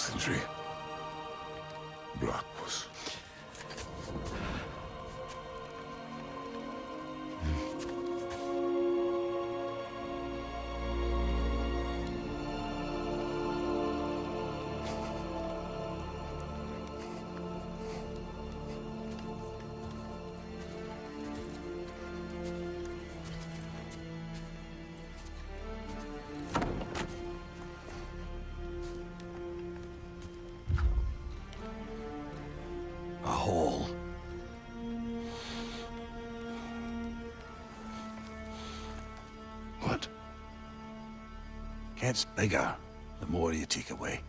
Sindri. Blackpuss. A hole. What? Gets bigger the more you take away.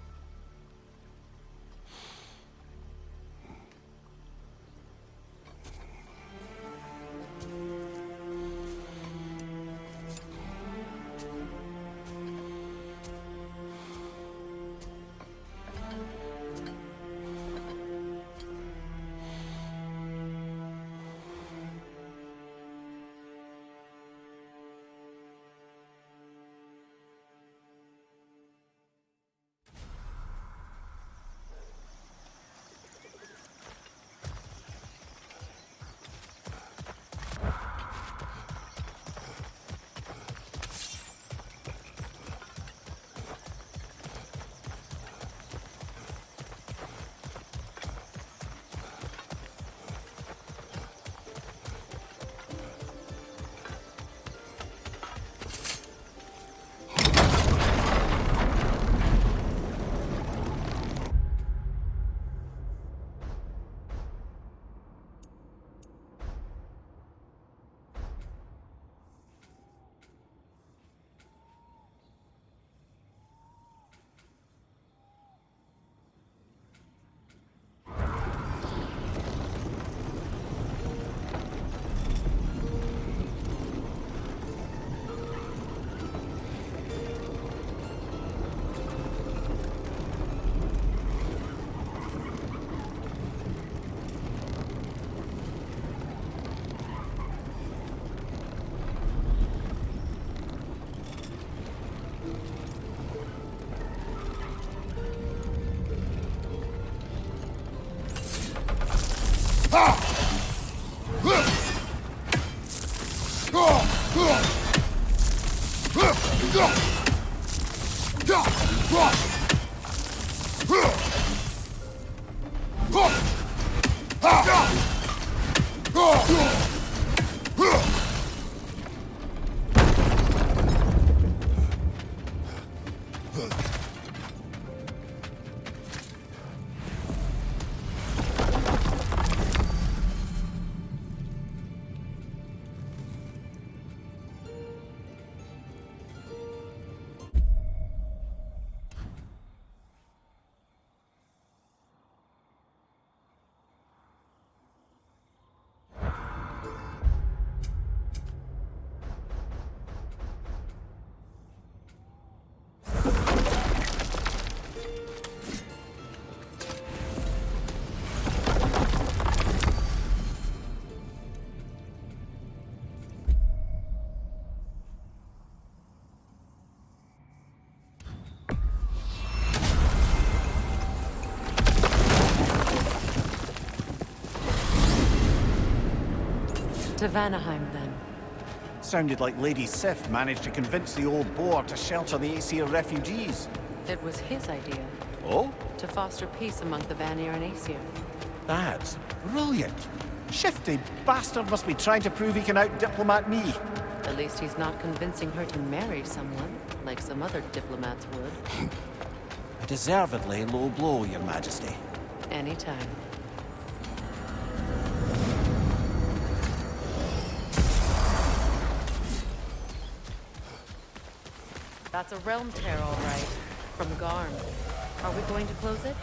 To Vanaheim, then. Sounded like Lady Sif managed to convince the old boar to shelter the Aesir refugees. It was his idea. Oh? To foster peace among the Vanir and Aesir. That's brilliant. Shifty bastard must be trying to prove he can out-diplomat me. At least he's not convincing her to marry someone, like some other diplomats would. A deservedly low blow, Your Majesty. Anytime. That's a realm tear, all right. From Garm. Are we going to close it?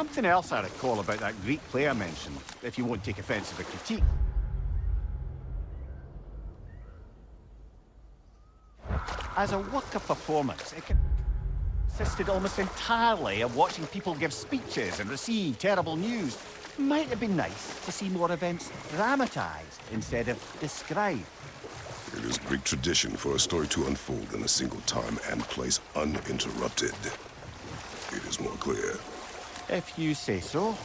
something else I recall about that Greek player mentioned, if you won't take offence to the critique. As a work of performance, it consisted almost entirely of watching people give speeches and receive terrible news. Might have been nice to see more events dramatized instead of described. It is Greek tradition for a story to unfold in a single time and place uninterrupted. It is more clear. If you say so.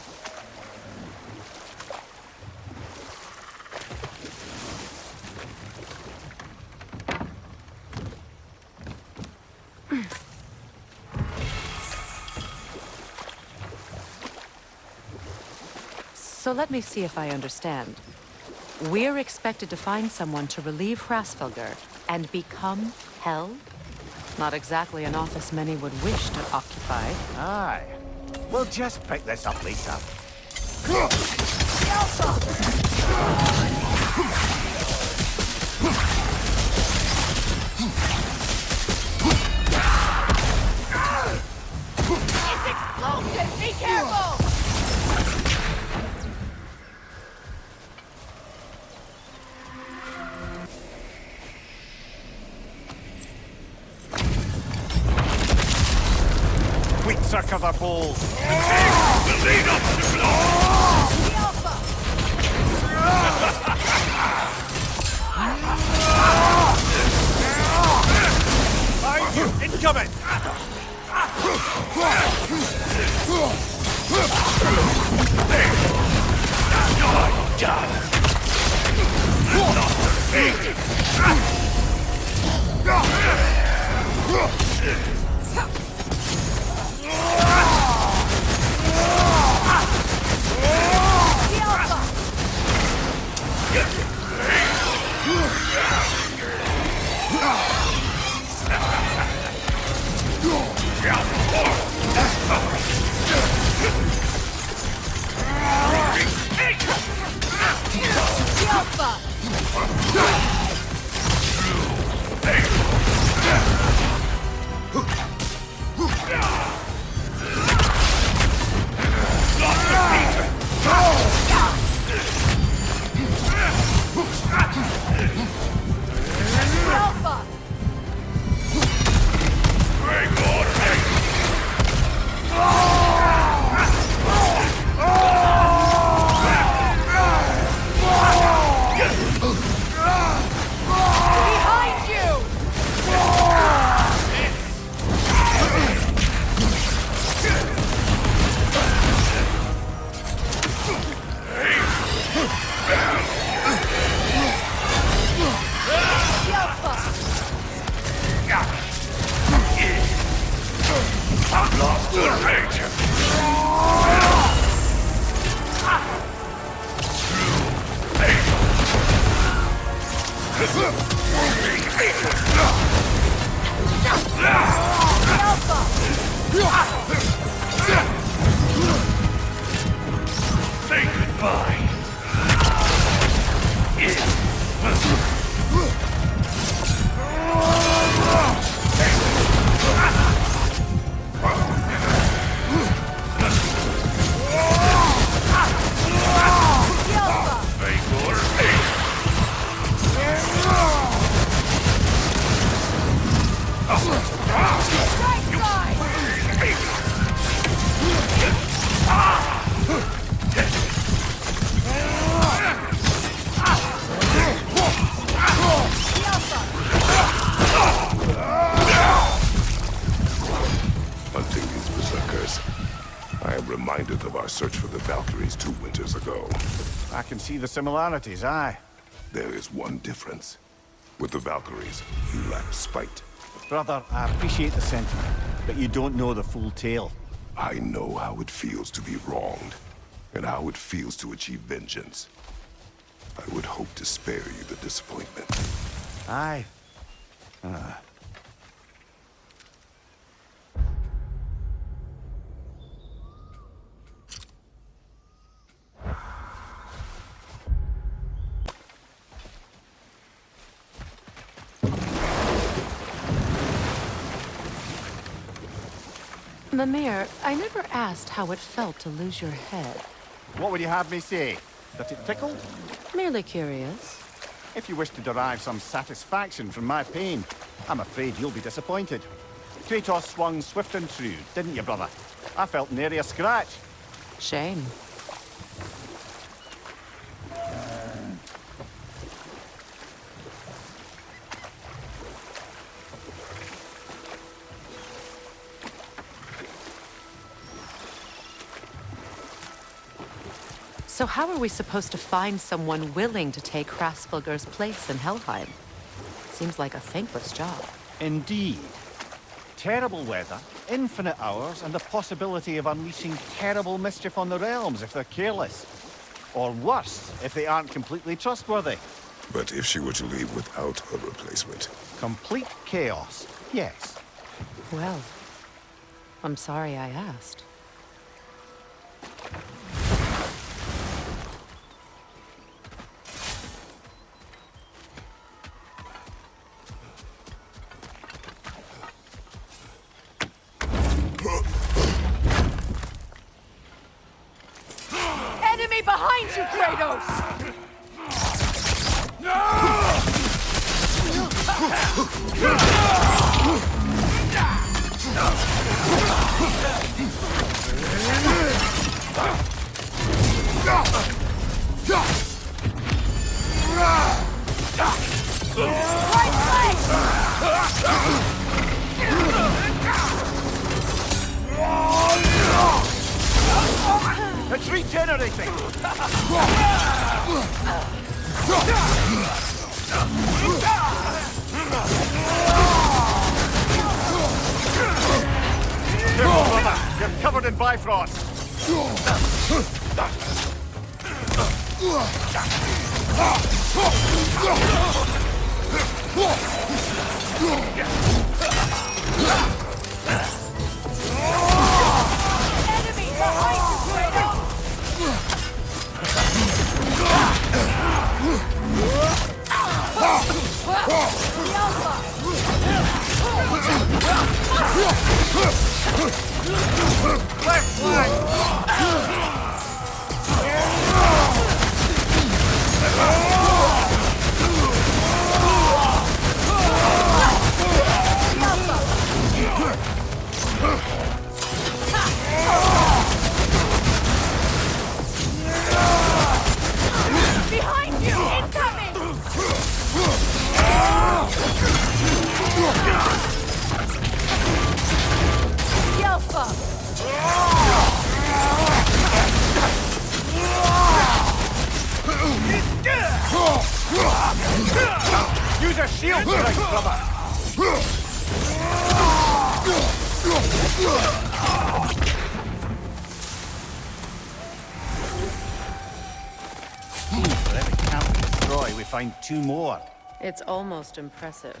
So let me see if I understand. We're expected to find someone to relieve Hrasfelger and become Hell? Not exactly an office many would wish to occupy. Aye. We'll just pick this up later. It's explosive! Be careful! Wheat circular balls. The lead up to blow! Incoming! Say goodbye. Hunting these berserkers, I am reminded of our search for the Valkyries 2 winters ago. I can see the similarities, aye. There is one difference. With the Valkyries, you lack spite. Brother, I appreciate the sentiment, but you don't know the full tale. I know how it feels to be wronged, and how it feels to achieve vengeance. I would hope to spare you the disappointment. Aye. Mimir, I never asked how it felt to lose your head. What would you have me say? That it tickled? Merely curious. If you wish to derive some satisfaction from my pain, I'm afraid you'll be disappointed. Kratos swung swift and true, didn't you, brother? I felt nary a scratch. Shame. So how are we supposed to find someone willing to take Hrasfylgr's place in Helheim? Seems like a thankless job. Indeed. Terrible weather, infinite hours, and the possibility of unleashing terrible mischief on the realms if they're careless. Or worse, if they aren't completely trustworthy. But if she were to leave without a replacement? Complete chaos, yes. Well, I'm sorry I asked. Enemy behind you, Kratos! It's regenerating! Careful, brother! You're covered in Bifrost! Enemy behind you, Kratos! Left flank! Behind you! Incoming! Yelpa! Use a shield strike, brother! For every camp we destroy, we find two more. It's almost impressive.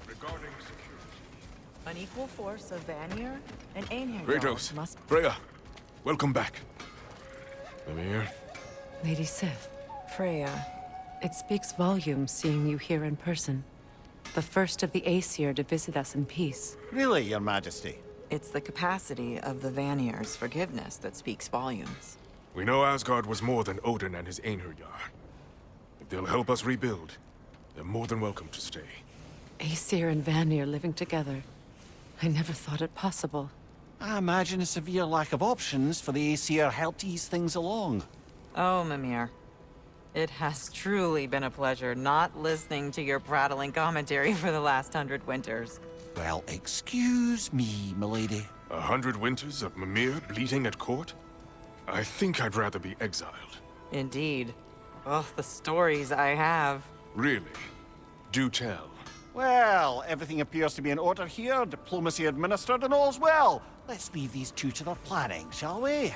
Regarding security. An equal force of Vanir and Einherjar Kratos, must... Freya, welcome back. Mimir, Lady Sif, Freya. it speaks volumes seeing you here in person. The first of the Aesir to visit us in peace. Really, Your Majesty? It's the capacity of the Vanir's forgiveness that speaks volumes. we know Asgard was more than Odin and his Einherjar. If they'll help us rebuild, they're more than welcome to stay. Aesir and Vanir living together. I never thought it possible. I imagine a severe lack of options for the Aesir helped ease things along. Oh, Mimir. It has truly been a pleasure not listening to your prattling commentary for the last 100 winters. Well, excuse me, milady. 100 winters of Mimir bleating at court? I think I'd rather be exiled. Indeed. Oh, the stories I have. Really? Do tell. Well, everything appears to be in order here, diplomacy administered, and all's well. Let's leave these two to their planning, shall we?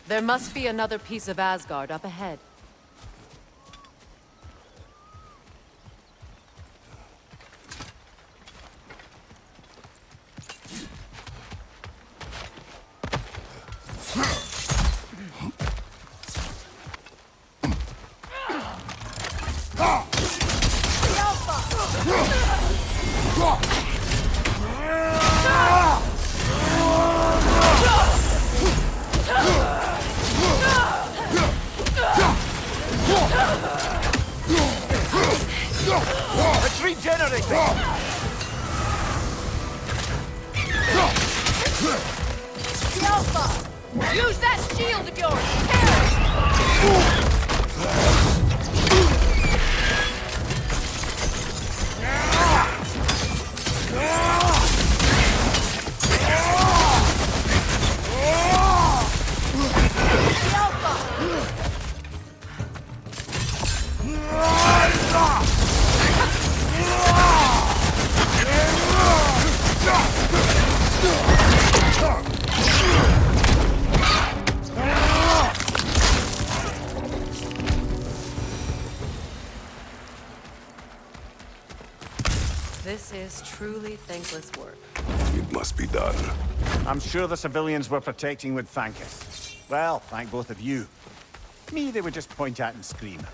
There must be another piece of Asgard up ahead. It's regenerating! The Alpha! Use that shield of yours! Tear it! The Alpha! This is truly thankless work. It must be done. I'm sure the civilians we're protecting would thank us. Well, thank both of you. Me, they would just point at and scream.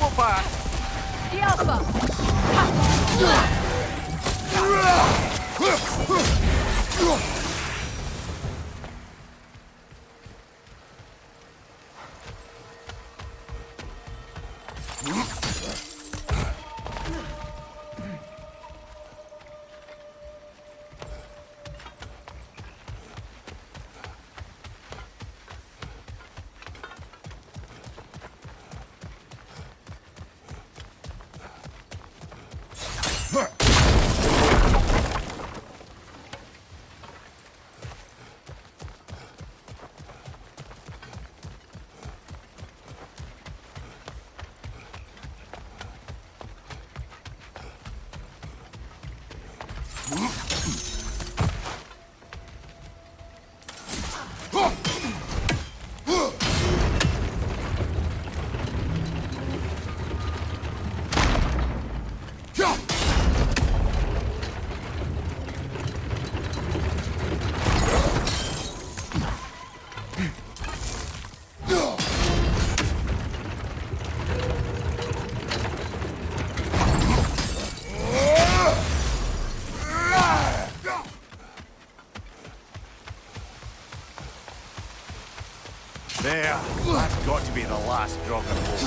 It will pass. The Alpha! There. That's got to be the last drop of hope.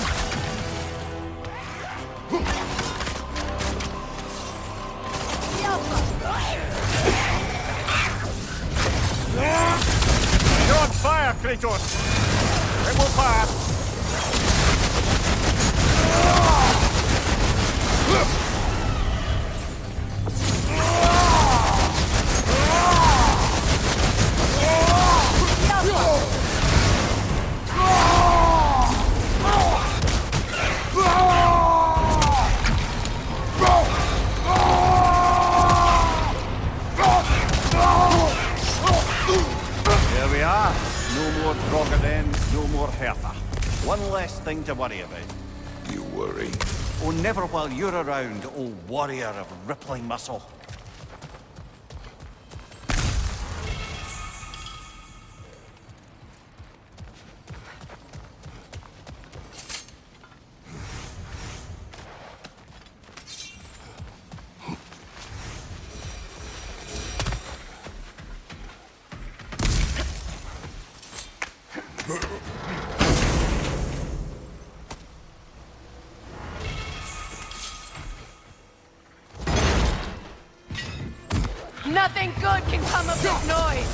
The Alpha! You're on fire, Kratos! It will pass! There we are. No more Drogoden, no more Hertha. One less thing to worry about. You worry? Oh, never while you're around, oh warrior of rippling muscle. Nothing good can come of this noise!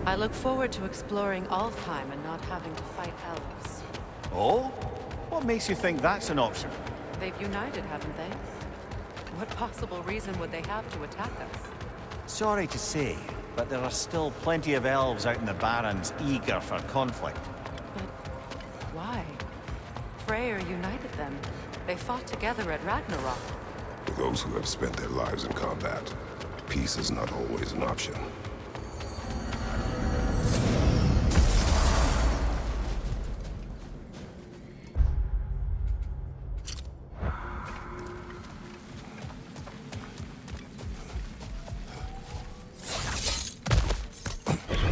I look forward to exploring Alfheim and not having to fight elves. Oh? What makes you think that's an option? They've united, haven't they? What possible reason would they have to attack us? Sorry to say, but there are still plenty of elves out in the Barrens eager for conflict. But why? Freyr united them. They fought together at Ragnarok. For those who have spent their lives in combat, peace is not always an option.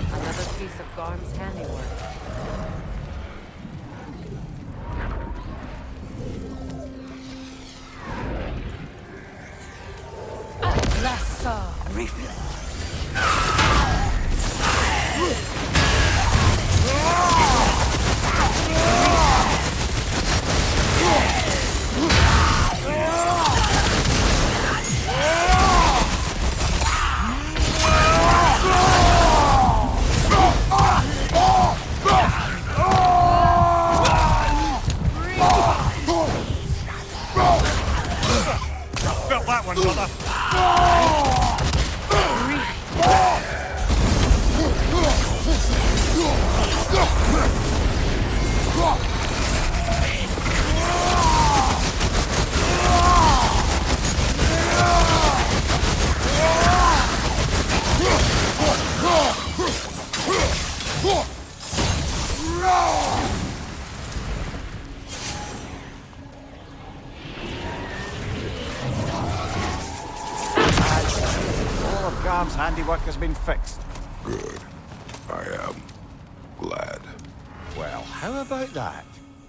Another piece of Garm's handiwork. Felt that one, brother. All of Graham's handiwork has been fixed. Good. I am glad. Well, how about that?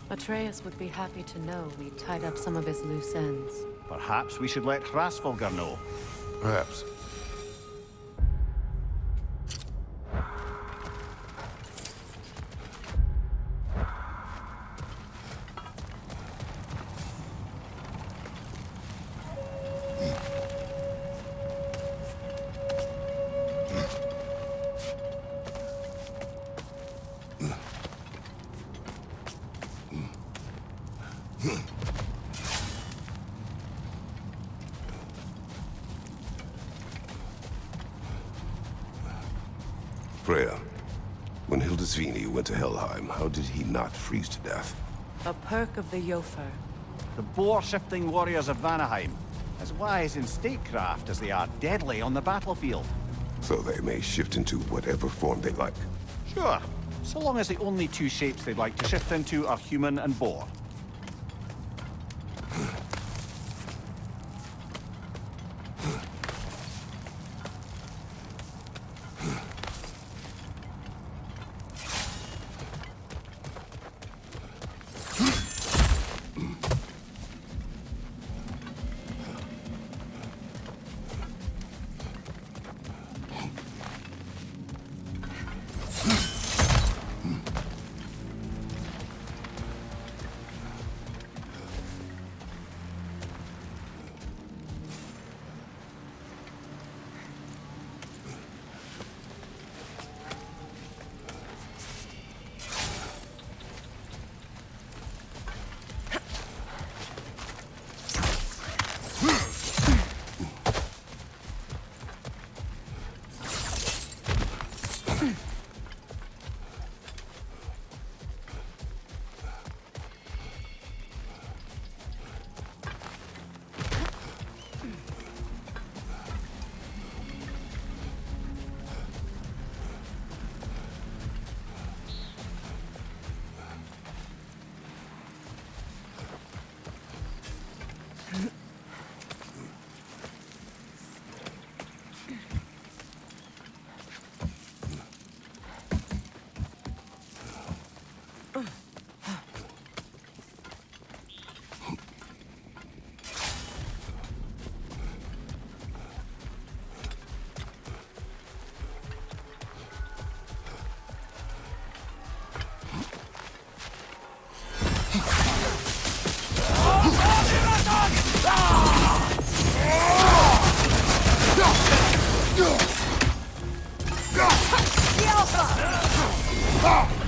Atreus would be happy to know we tied up some of his loose ends. Perhaps we should let Hrasfalgar know. Perhaps. Freya, when Hildisvini went to Helheim, how did he not freeze to death? A perk of the Jofur. The boar-shifting warriors of Vanaheim, as wise in statecraft as they are deadly on the battlefield. So they may shift into whatever form they like. Sure, so long as the only two shapes they'd like to shift into are human and boar.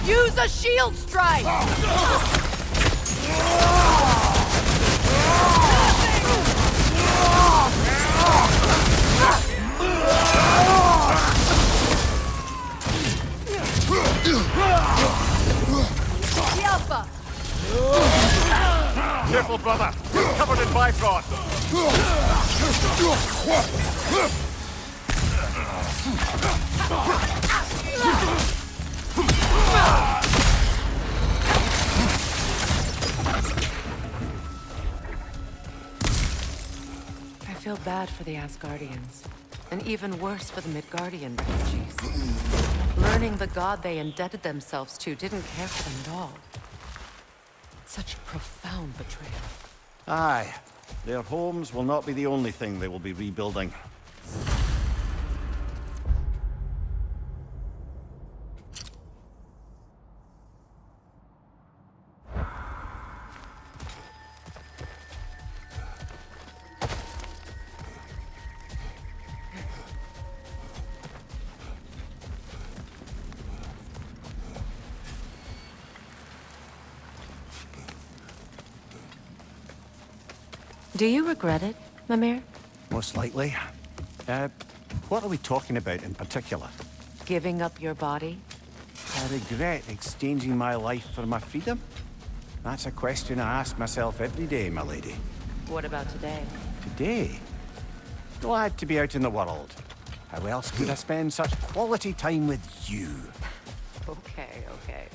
Use a shield strike! Alpha! Careful, brother! You're covered in Bifrost! I feel bad for the Asgardians, and even worse for the Midgardian refugees. Learning the god they indebted themselves to didn't care for them at all. Such profound betrayal. Aye. Their homes will not be the only thing they will be rebuilding. Do you regret it, Mimir? Most likely. What are we talking about in particular? Giving up your body? I regret exchanging my life for my freedom? That's a question I ask myself every day, my lady. What about today? Today? Glad to be out in the world. How else could I spend such quality time with you? Okay, okay.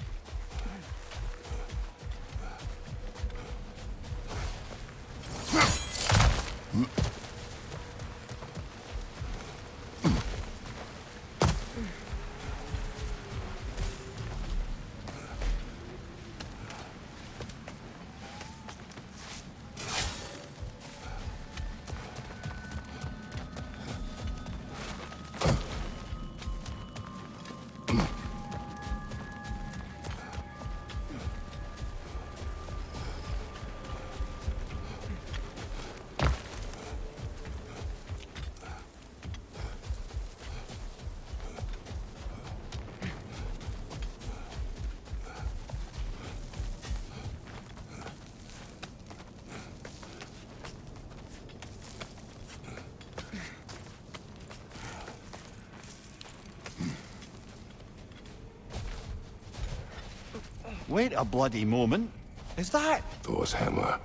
Wait a bloody moment. Is that? Thor's hammer.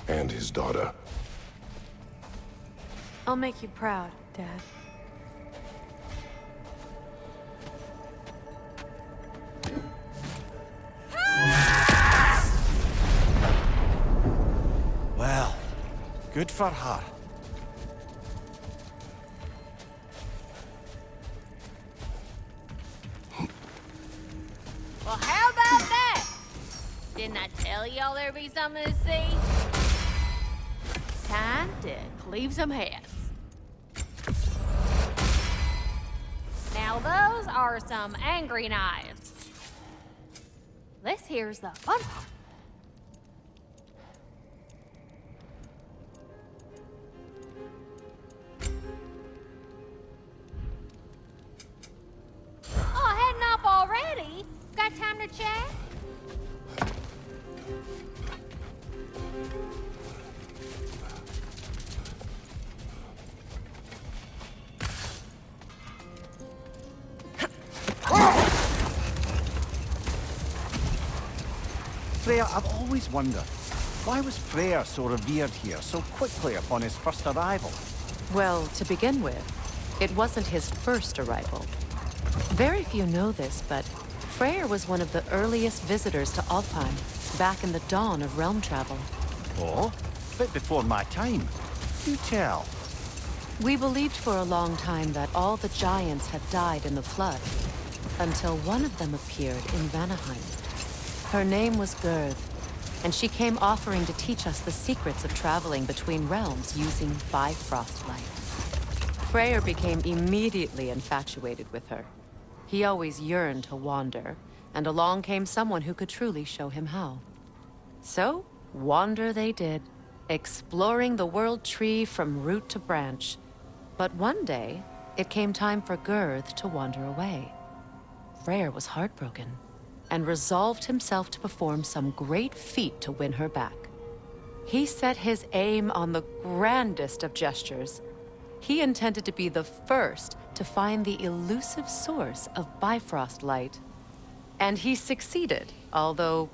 And his daughter. I'll make you proud, Dad. Well, good for her. Well, how about that? Didn't I tell y'all there'd be something to see? Time to cleave some heads. Now those are some angry knives. This here's the fun part. Oh, heading up already? Got time to chat? Freya, I've always wondered, why was Freyr so revered here so quickly upon his first arrival? Well, to begin with, it wasn't his first arrival. Very few know this, but Freyr was one of the earliest visitors to Alfheim, back in the dawn of realm travel. Oh? A bit before my time. Do tell. We believed for a long time that all the giants had died in the flood, until one of them appeared in Vanaheim. Her name was Gerd, and she came offering to teach us the secrets of traveling between realms using Bifrost light. Freyr became immediately infatuated with her. He always yearned to wander, and along came someone who could truly show him how. So, wander they did, exploring the world tree from root to branch. But one day, it came time for Gerd to wander away. Freyr was heartbroken. and resolved himself to perform some great feat to win her back. He set his aim on the grandest of gestures. He intended to be the first to find the elusive source of Bifrost light. And he succeeded, although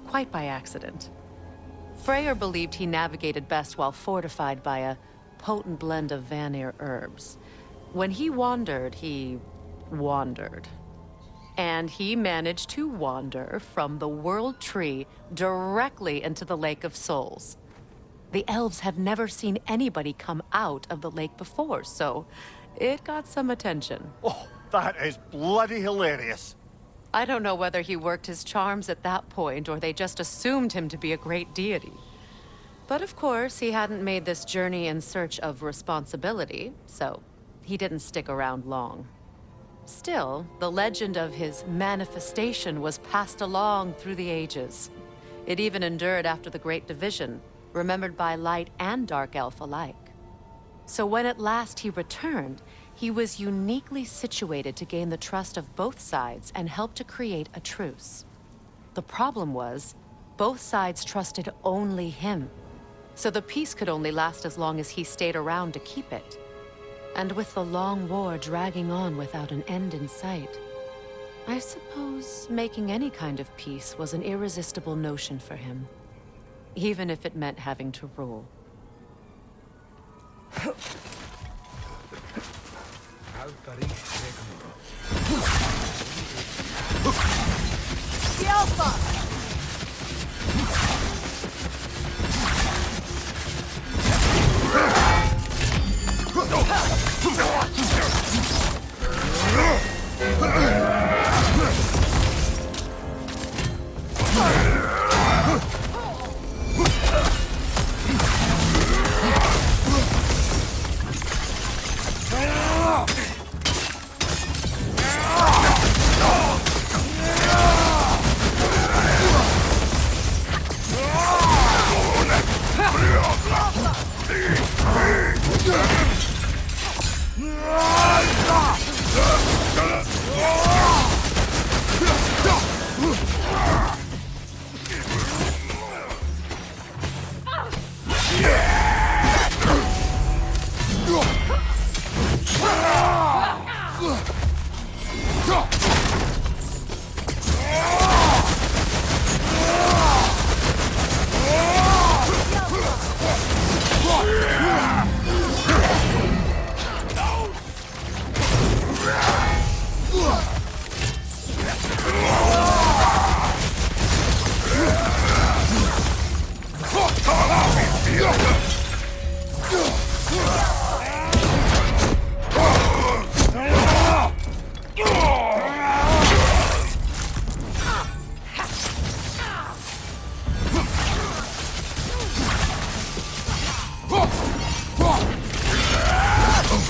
quite by accident. Freyr believed he navigated best while fortified by a potent blend of Vanir herbs. When he wandered, he wandered. And he managed to wander from the World Tree directly into the Lake of Souls. The elves have never seen anybody come out of the lake before, so it got some attention. Oh, that is bloody hilarious. I don't know whether he worked his charms at that point or they just assumed him to be a great deity. But of course, he hadn't made this journey in search of responsibility, so he didn't stick around long. Still, the legend of his manifestation was passed along through the ages. It even endured after the Great Division, remembered by light and dark elf alike. So when at last he returned, he was uniquely situated to gain the trust of both sides and help to create a truce. The problem was, both sides trusted only him. So the peace could only last as long as he stayed around to keep it. And with the long war dragging on without an end in sight, I suppose making any kind of peace was an irresistible notion for him. Even if it meant having to rule. The Alpha!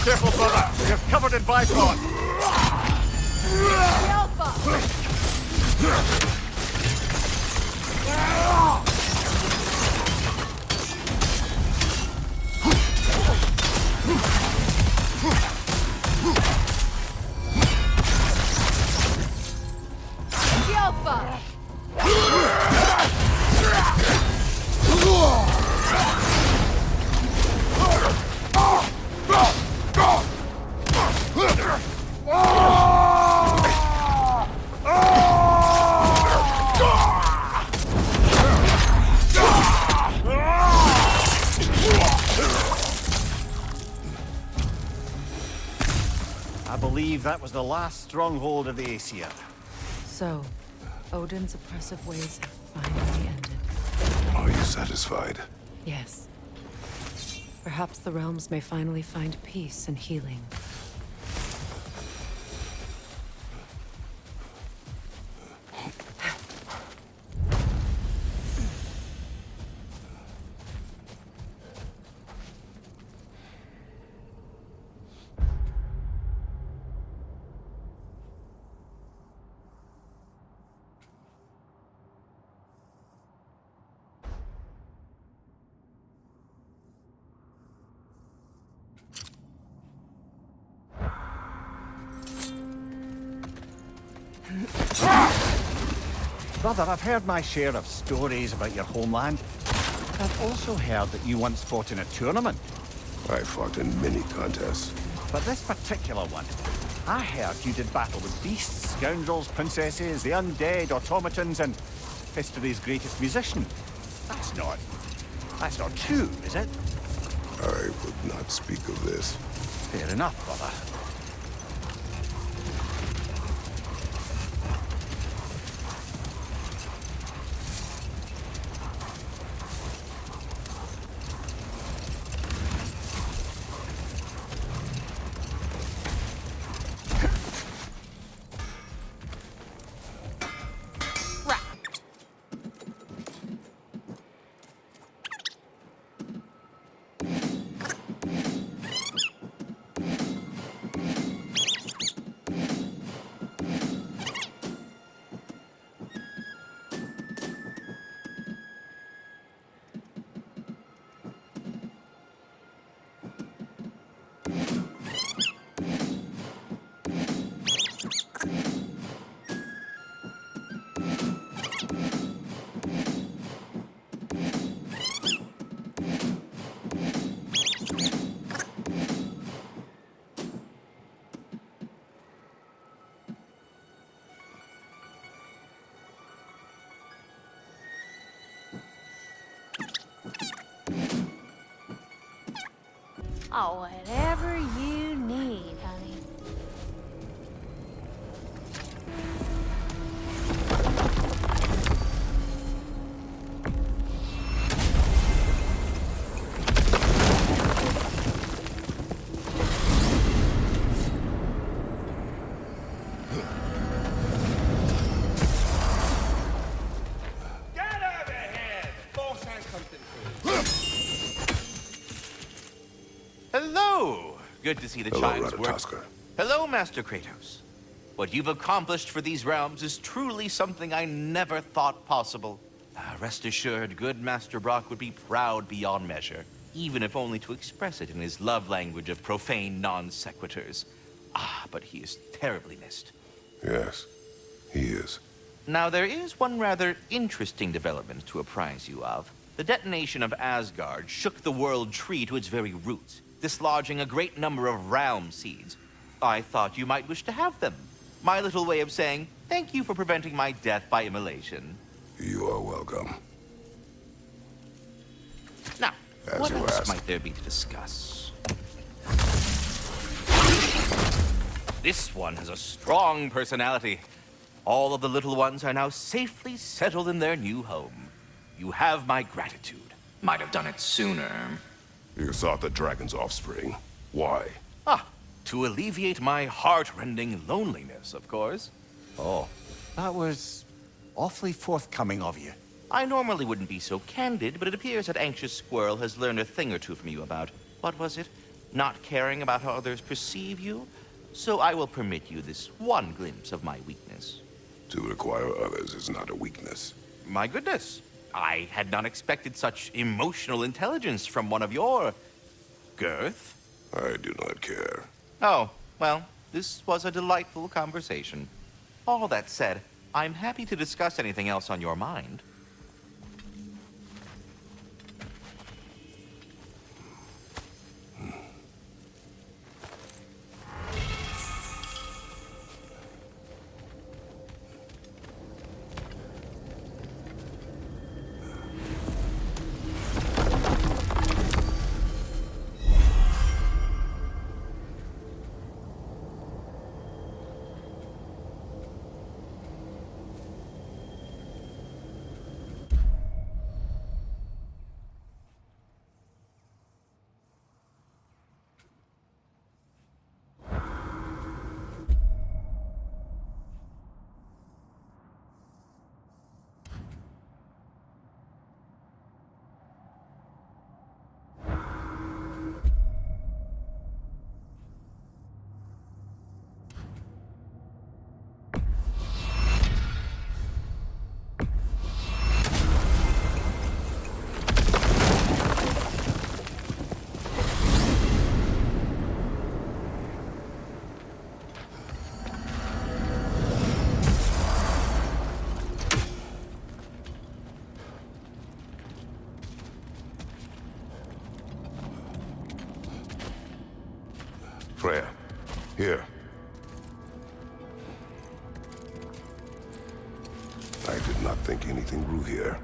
Careful, brother. You're covered in Bifrost. The Alpha! The Alpha! I believe that was the last stronghold of the Aesir. So, Odin's oppressive ways have finally ended. Are you satisfied? Yes. Perhaps the realms may finally find peace and healing. Brother, I've heard my share of stories about your homeland. But I've also heard that you once fought in a tournament. I fought in many contests. But this particular one, I heard you did battle with beasts, scoundrels, princesses, the undead, automatons, and history's greatest musician. That's not true, is it? I would not speak of this. Fair enough, brother. Oh, whatever you need, honey. Get over here! Boss has something for you. Hello! Good to see the Hello, chimes work. Ratatoska. Hello, Master Kratos. What you've accomplished for these realms is truly something I never thought possible. Rest assured, good Master Brock would be proud beyond measure, even if only to express it in his love language of profane non-sequiturs. But he is terribly missed. Yes, he is. Now, there is one rather interesting development to apprise you of. The detonation of Asgard shook the world tree to its very roots, dislodging a great number of realm seeds. I thought you might wish to have them. My little way of saying, thank you for preventing my death by immolation. You are welcome. Now, As what you else asked. might there be to discuss? This one has a strong personality. All of the little ones are now safely settled in their new home. You have my gratitude. Might have done it sooner. You sought the dragon's offspring. Why? To alleviate my heart-rending loneliness, of course. Oh, that was awfully forthcoming of you. I normally wouldn't be so candid, but it appears that Anxious Squirrel has learned a thing or two from you about, what was it? Not caring about how others perceive you? So I will permit you this one glimpse of my weakness. To require others is not a weakness. My goodness, I had not expected such emotional intelligence from one of your... girth? I do not care. Oh, well, this was a delightful conversation. All that said, I'm happy to discuss anything else on your mind. I did not think anything grew here.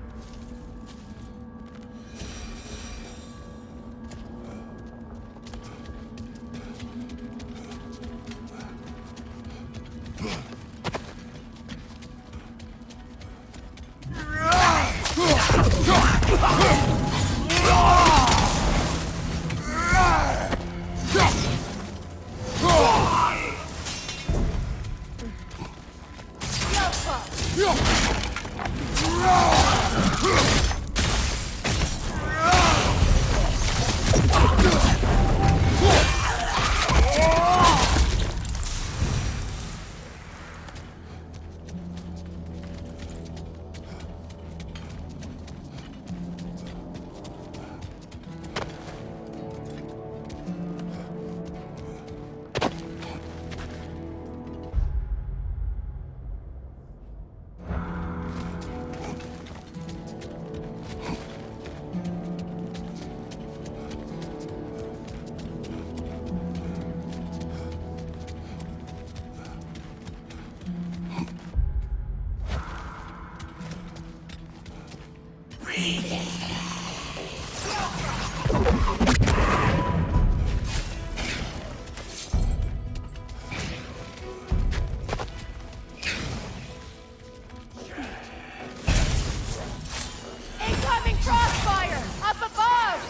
Incoming crossfire! Up above!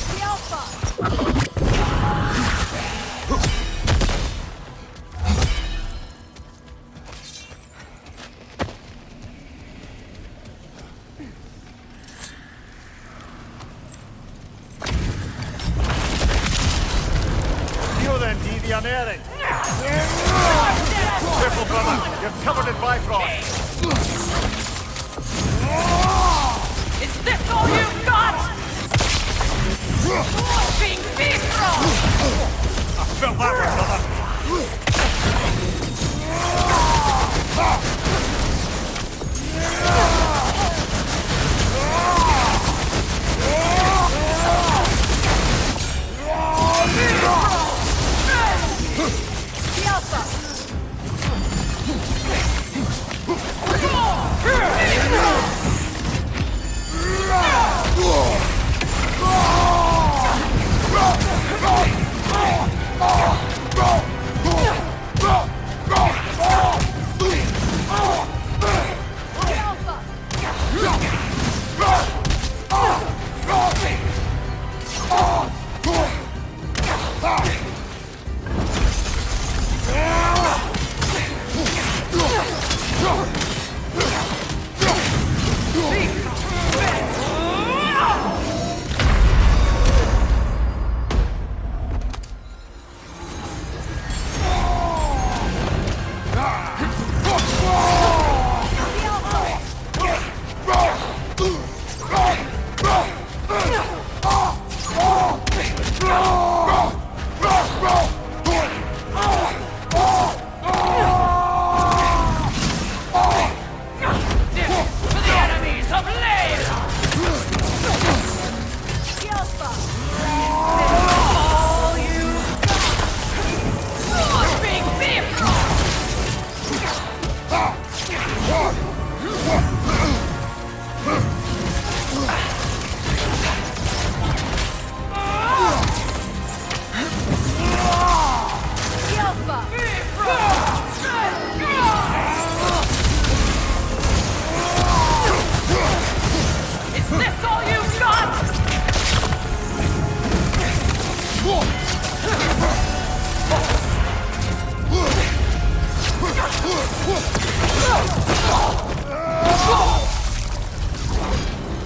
The Alpha! You then, D, the unerring. Careful, brother. You're covered in Bifrost. Is this all you've got? Being bistro! I felt that one, brother. The Alpha!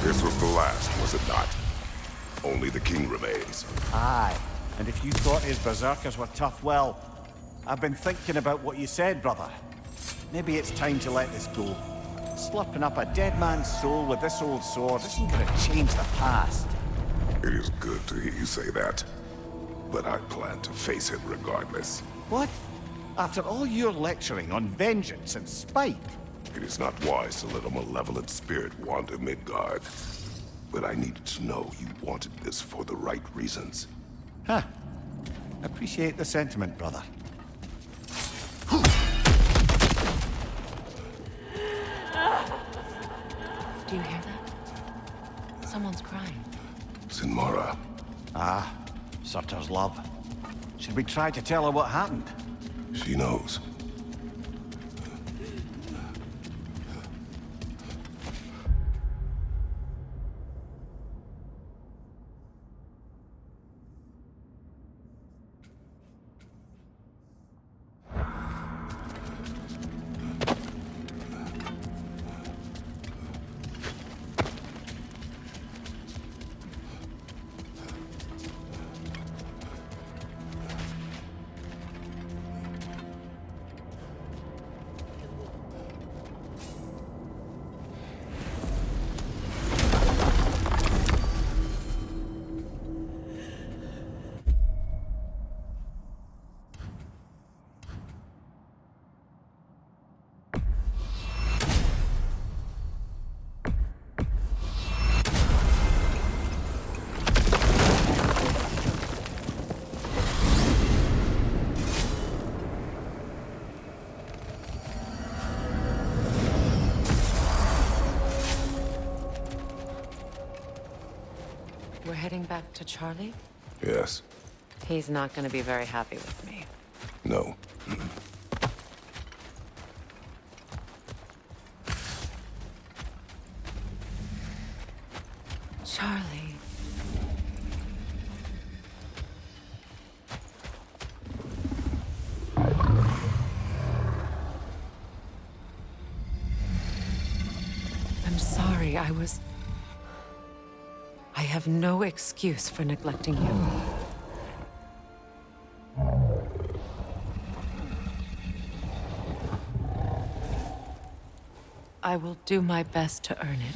This was the last, was it not? Only the king remains. Aye, and if you thought his berserkers were tough, well, I've been thinking about what you said, brother. Maybe it's time to let this go. Slurping up a dead man's soul with this old sword isn't gonna change the past. It is good to hear you say that. But I plan to face it regardless. What? After all your lecturing on vengeance and spite? It is not wise to let a malevolent spirit wander Midgard. But I needed to know you wanted this for the right reasons. Huh. Appreciate the sentiment, brother. Do you hear that? Someone's crying. Sinmara. Ah, Surtur's love. Should we try to tell her what happened? She knows. We're heading back to Charlie? Yes. He's not gonna be very happy with me. No. Charlie. I'm sorry, I have no excuse for neglecting you. I will do my best to earn it.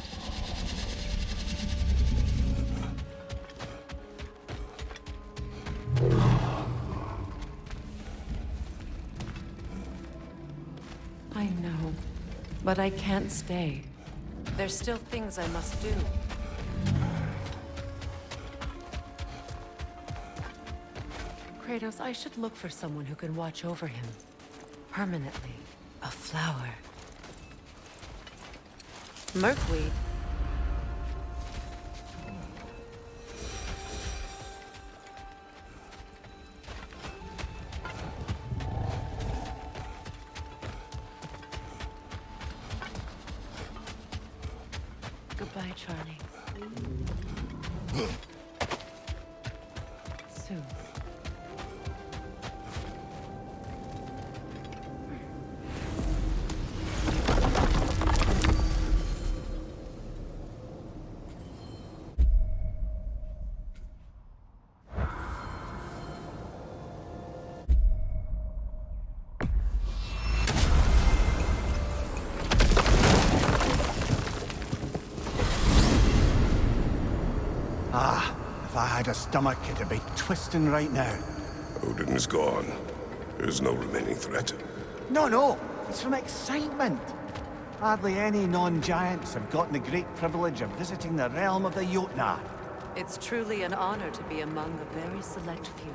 I know, but I can't stay. There's still things I must do. Kratos, I should look for someone who can watch over him. Permanently. A flower. Merkweed. Goodbye, Charlie. Soon. Ah, if I had a stomach, it'd be twisting right now. Odin is gone. There's no remaining threat. No, it's from excitement. Hardly any non-giants have gotten the great privilege of visiting the realm of the Jotnar. It's truly an honor to be among a very select few.